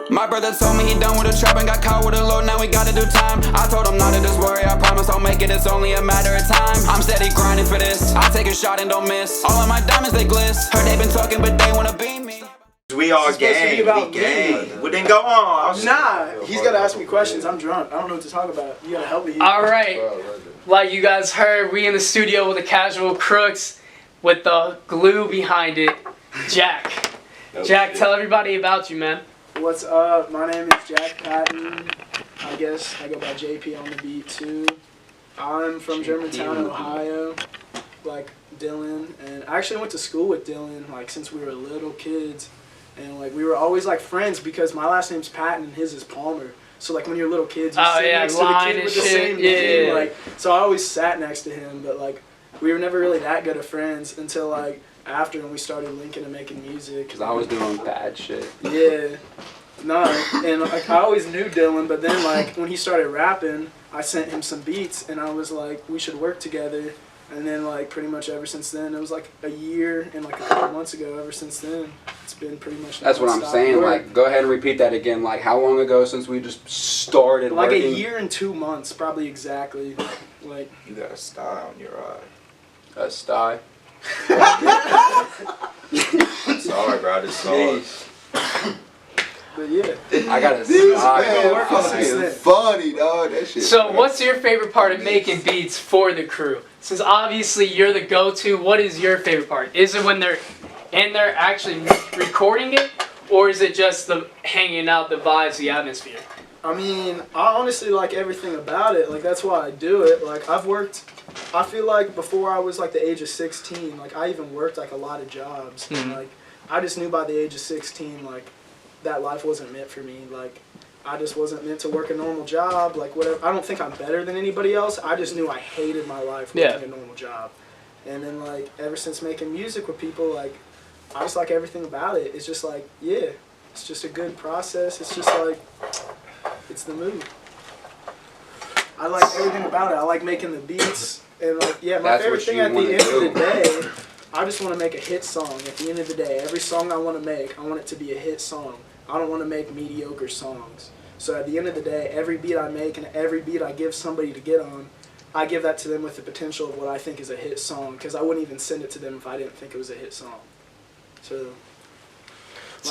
My brother told me he done with the trap and got caught with a load, now we gotta do time. I told him not to just worry, I promise I'll make it, it's only a matter of time. I'm steady grinding for this, I take a shot and don't miss. All of my diamonds, they gliss. Heard they been talking, but they wanna beat me. We all gang, we gang. What didn't go on? Nah, he's gotta ask me questions. I'm drunk. I don't know what to talk about. You gotta help me. All right. Like you guys heard, we in the studio with the Casual Crooks with the glue behind it, Jack. Jack, tell everybody about you, man. What's up? My name is Jack Patton. I guess I go by JP on the beat too. I'm from Germantown, Ohio, like Dylan, and I actually went to school with Dylan like since we were little kids. And like we were always like friends because my last name's Patton and his is Palmer. So like when you're little kids, you sit next to the kid with the same name. Like, so I always sat next to him, but like we were never really that good of friends until like after when we started linking and making music. Cause I was doing bad shit. Yeah, no, and like I always knew Dylan, but then like when he started rapping, I sent him some beats and I was like, we should work together. And then like pretty much ever since then, it was like a year and like a couple months ago, ever since then, it's been pretty much That's what I'm saying, work. like go ahead and repeat that again, like how long ago since we just started like working? a year and 2 months, probably exactly. Like You got a sty on your eye. A sty? Sorry, bro, I just saw it. but yeah. I got a sty. Funny, dog. That shit. So what's your favorite part of making beats for the crew? Since obviously you're the go-to, what is your favorite part? Is it when they're in there actually recording it, or is it just the hanging out, the vibes, the atmosphere? I mean, I honestly like everything about it. Like that's why I do it. Like I feel like before I was like the age of 16, like I even worked like a lot of jobs. Mm-hmm. And, like I just knew by the age of 16, like that life wasn't meant for me. Like I just wasn't meant to work a normal job, like whatever. I don't think I'm better than anybody else. I just knew I hated my life working a normal job. And then like ever since making music with people, like I just like everything about it. It's just like, yeah, it's just a good process. It's just like, it's the mood. I like everything about it. I like making the beats. And like, yeah, my favorite thing at the end of the day, I just want to make a hit song. At the end of the day, every song I want to make, I want it to be a hit song. I don't want to make mediocre songs. So at the end of the day, every beat I make and every beat I give somebody to get on, I give that to them with the potential of what I think is a hit song, because I wouldn't even send it to them if I didn't think it was a hit song. So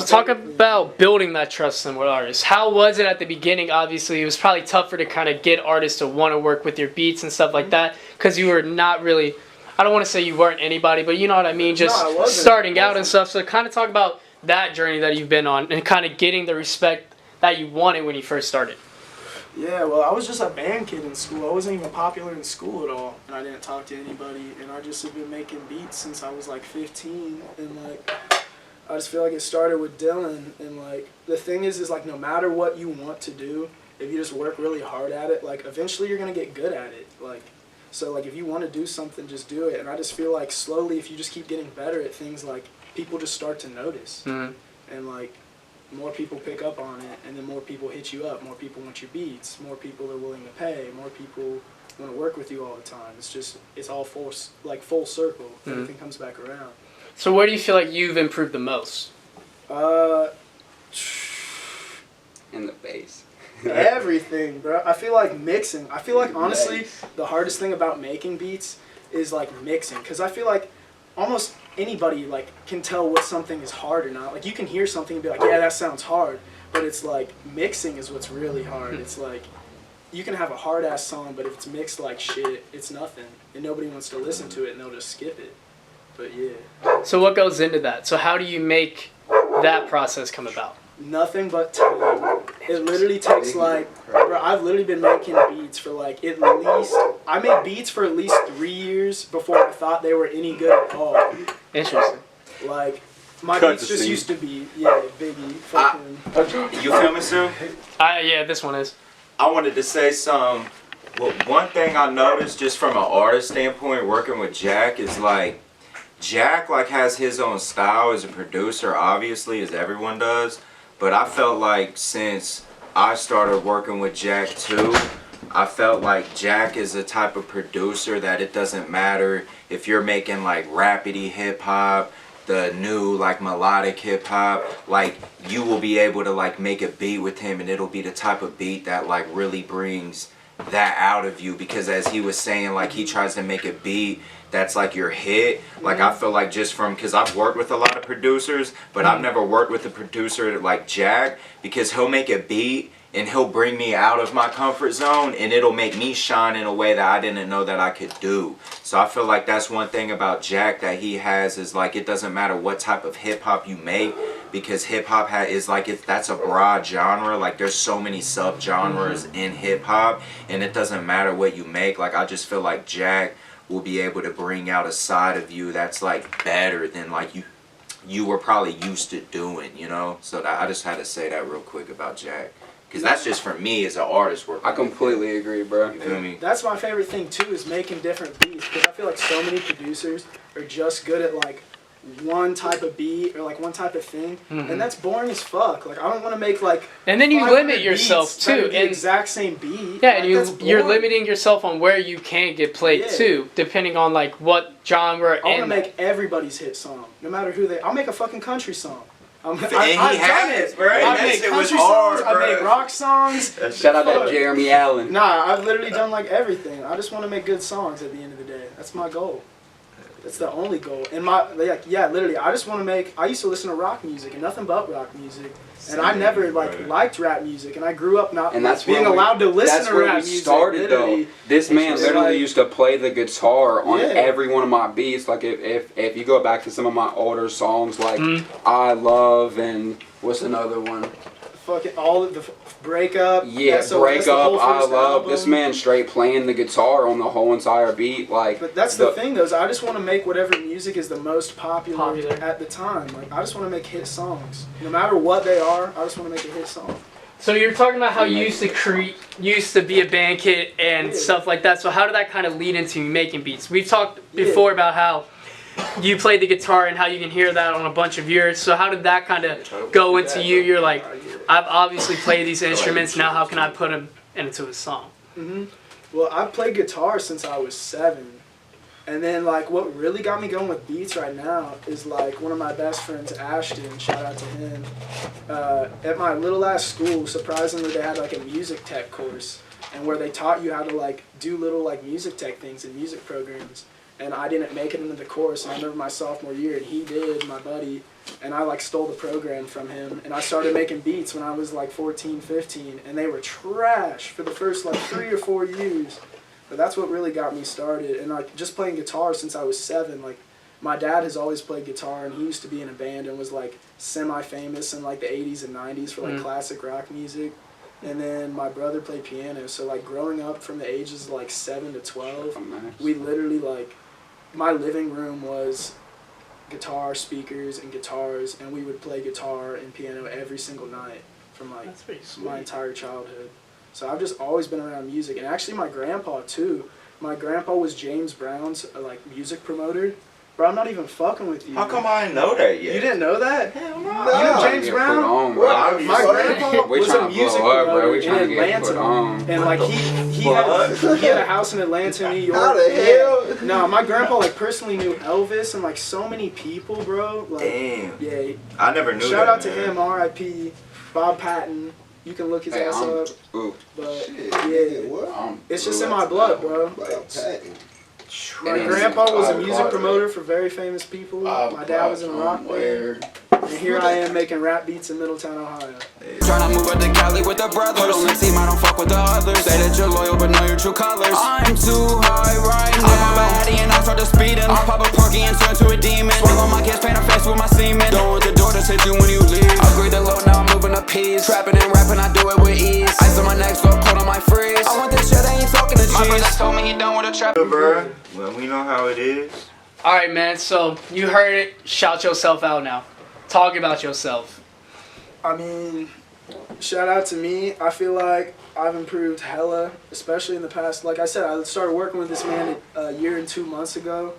talk about building that trust in with artists. How was it at the beginning? Obviously, it was probably tougher to kind of get artists to want to work with your beats and stuff like that, because you were not really, I don't want to say you weren't anybody, but you know what I mean, just starting out and stuff. So kind of talk about that journey that you've been on and kind of getting the respect that you wanted when you first started. Yeah, well, I was just a band kid in school. I wasn't even popular in school at all, and I didn't talk to anybody, and I just have been making beats since I was like 15, and like I just feel like it started with Dylan, and like the thing is like no matter what you want to do, if you just work really hard at it, like eventually you're gonna get good at it. Like so, like if you want to do something, just do it. And I just feel like slowly, if you just keep getting better at things, like people just start to notice, and like more people pick up on it, and then more people hit you up, more people want your beats, more people are willing to pay, more people want to work with you all the time. It's all full circle. Everything comes back around. So where do you feel like you've improved the most? In the bass. Everything, bro. I feel like mixing. I feel like honestly, the hardest thing about making beats is like mixing, because I feel like almost anybody like can tell what something is hard or not. Like you can hear something and be like, yeah, that sounds hard, but it's like mixing is what's really hard. It's like you can have a hard ass song, but if it's mixed like shit, it's nothing, and nobody wants to listen to it, and they'll just skip it. But yeah. So what goes into that? So how do you make that process come about? Nothing but time. It literally takes like, bro, I've literally been making beats for like at least, I made beats for at least 3 years before I thought they were any good at all. Interesting. Like, my beats just used to be, yeah, Biggie, fucking. You feel me, Sue? Yeah, this one is. I wanted to say some. Well, one thing I noticed just from an artist standpoint, working with Jack, is like Jack like has his own style as a producer, obviously, as everyone does. But I felt like since I started working with Jack too, I felt like Jack is the type of producer that it doesn't matter if you're making like rapidy hip hop, the new like melodic hip hop, like you will be able to like make a beat with him, and it'll be the type of beat that like really brings that out of you, because as he was saying, like he tries to make a beat that's like your hit. Like I feel like just from, because I've worked with a lot of producers, but I've never worked with a producer like Jack, because he'll make a beat and he'll bring me out of my comfort zone, and it'll make me shine in a way that I didn't know that I could do. So I feel like that's one thing about Jack that he has, is like it doesn't matter what type of hip hop you make, because hip hop is like that's a broad genre. Like there's so many sub genres in hip hop, and it doesn't matter what you make. Like I just feel like Jack will be able to bring out a side of you that's like better than like you were probably used to doing, you know. So I just had to say that real quick about Jack. Because that's just for me as an artist working. I completely agree, bro. You feel me? That's my favorite thing too, is making different beats. Because I feel like so many producers are just good at like one type of beat or like one type of thing, and that's boring as fuck. Like I don't want to make like. And then you limit yourself too, the exact same beat. Yeah, like, and you're limiting yourself on where you can get played too, depending on like what genre. I want to make everybody's hit song, no matter who they. I'll make a fucking country song. And he has, bro. I make country songs. I make rock songs. Shout out to Jeremy Allen. Nah, I've literally done like everything. I just want to make good songs at the end of the day. That's my goal. That's the only goal. And literally, I just want to make. I used to listen to rock music and nothing but rock music, and I never liked rap music. And I grew up not being allowed to listen to rap music. That's where we started, though. This man literally used to play the guitar on every one of my beats. Like if you go back to some of my older songs, like I Love and what's another one? Fucking all of the Breakup. Yeah, Breakup, I Love. Album. This man straight playing the guitar on the whole entire beat. Like, but that's the thing, though. Is I just want to make whatever music is the most popular at the time. Like, I just want to make hit songs, no matter what they are. I just want to make a hit song. So you're talking about how you used to be a band kid and stuff like that. So how did that kind of lead into making beats? We've talked before about how you played the guitar and how you can hear that on a bunch of yours. So how did that kind of go into you? You're like, I've obviously played these instruments. Now how can I put them into a song? Well, I've played guitar since I was 7. And then, like, what really got me going with beats right now is, like, one of my best friends, Ashton, shout out to him. At my little ass school, surprisingly, they had, like, a music tech course. And where they taught you how to, like, do little, like, music tech things and music programs. And I didn't make it into the course. And I remember my sophomore year, and he did, my buddy. And I, like, stole the program from him. And I started making beats when I was, like, 14, 15. And they were trash for the first, like, 3 or 4 years. But that's what really got me started. And, like, just playing guitar since I was 7. Like, my dad has always played guitar, and he used to be in a band and was, like, semi-famous in, like, the 80s and 90s for, like, classic rock music. And then my brother played piano. So, like, growing up from the ages of, like, 7 to 12, we literally, like, my living room was guitar, speakers, and guitars, and we would play guitar and piano every single night from, like, my entire childhood. So I've just always been around music. And actually my grandpa, too. My grandpa was James Brown's, like, music promoter. Bro, I'm not even fucking with you. How come I didn't know that yet? You didn't know that? Hell no. You know James Brown? My grandpa was a music promoter in Atlanta. And, like, he had a house in Atlanta, New York. How the hell? No, my grandpa, like, personally knew Elvis and, like, so many people, bro. Like, damn. Yeah. I never knew that. Shout out to him, R.I.P. Bob Patton. You can look his ass up. But, it's just in my blood, bro. My grandpa was a music promoter for very famous people. My dad was in a rock band. And here I am making rap beats in Middletown, Ohio. Tryna move up to Cali with the brothers. Put on the team, I don't fuck with the others. Say that you're loyal, but know your true colors. I'm too high right now. I pop a Hattie and I start to speeding. I pop a Porky and turn to a demon. Swallow my kids, paint a face with my semen. Don't want the door to hit you when you leave. Upgrade the load, now I'm moving a piece. Trapping and rapping, I do it with ease. Ice on my neck, so cold on my freeze. I want this shit, I ain't talking to cheese. My brother told me he done with a trap. Bro, well, we know how it is. Alright, man, so you heard it. Shout yourself out now. Talk about yourself. I mean, shout out to me. I feel like I've improved hella, especially in the past. Like I said, I started working with this man a year and 2 months ago.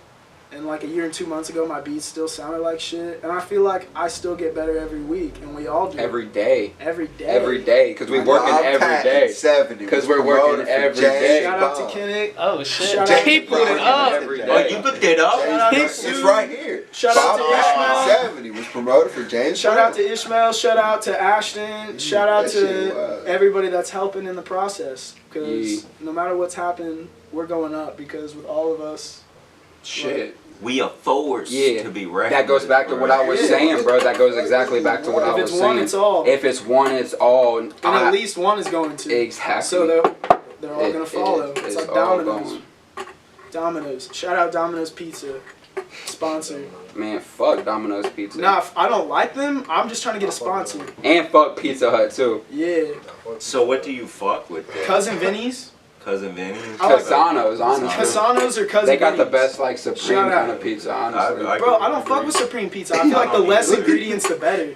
And like a year and 2 months ago, my beats still sounded like shit. And I feel like I still get better every week, and we all do. Every day. Every day. Every day, because we're working every day. 70. Because we're working every day. Shout out to Kinnick. Oh shit! Shout out Keep to it up. Every day. Oh, you looked it up? Shout out to It's Sue. right here. Shout out to Bob Ishmael. 70 was promoted for James. Shout Brown. out to Ishmael. Shout out to Ashton. Shout out that shit to was. everybody that's helping in the process. Because Yeah. no matter what's happened, we're going up. Because with all of us, Shit. We are forced Yeah. to be reckoned That goes with, back to what I was Yeah. saying, bro. That goes exactly back to what I if was it's saying. one, it's all. If it's one, it's all. And at least one is going to. Exactly. So they're all going to follow. It's It's like all Domino's. going. Domino's. Shout out Domino's Pizza. Sponsor. Man, fuck Domino's Pizza. Nah, if I don't like them, I'm just trying to get a sponsor. And fuck Pizza Hut, too. Yeah. So what do you fuck with then? Cousin Vinny's. Cousin Vinny's? I like Casano's, honestly. Casano's or Cousin They got the Vinny's? best, like, Supreme Shout out. kind of pizza, honestly. Bro, I don't fuck with Supreme Pizza. I feel like the less ingredients, the better.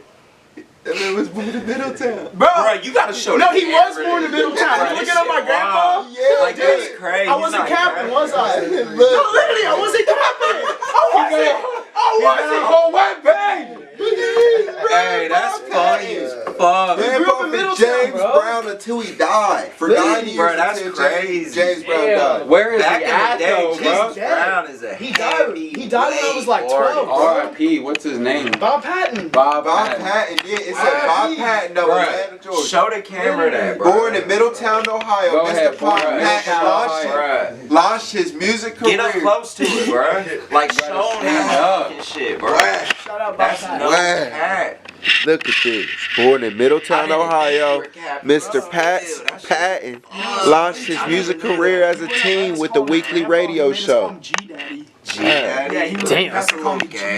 That man was born in Middletown. Bro, you gotta show No, the he was camera born in this. Middletown. Bro, You this looking at my shit grandpa? wild. Yeah, Like, dude. that's crazy. I wasn't He's not capping, was I? No, Look. literally, I wasn't capping. I wasn't. whole webpage! Hey, that's funny as fuck. Man, grew up bro, in for Middletown, James bro. Brown until he died. For Literally, 9 years bro, that's until crazy. James Brown Yeah. died. Where is Back he in at, the day, though, bro? James Brown is a He died. He died when I was like 12, bro. R.I.P. What's his name? Bob Patton. Bob Bob Patton. Patton, yeah, it said Bob Patton, though, Atlanta, Bruh, Georgia. show the camera that, bro. Born in Middletown, Ohio. Go Mr. ahead, Bob bro. Patton Middletown, launched, launched his music career. Get up close to it, bro. Like, show him that fucking shit, bro. Shout out Bob That's Patton. no Wow. cat. Look at this. Born in Middletown, Ohio, Mr. That's Patton launched his music career as a teen with the weekly radio show. G Daddy. Yeah, Yeah, he was Damn. that's a Call me gay.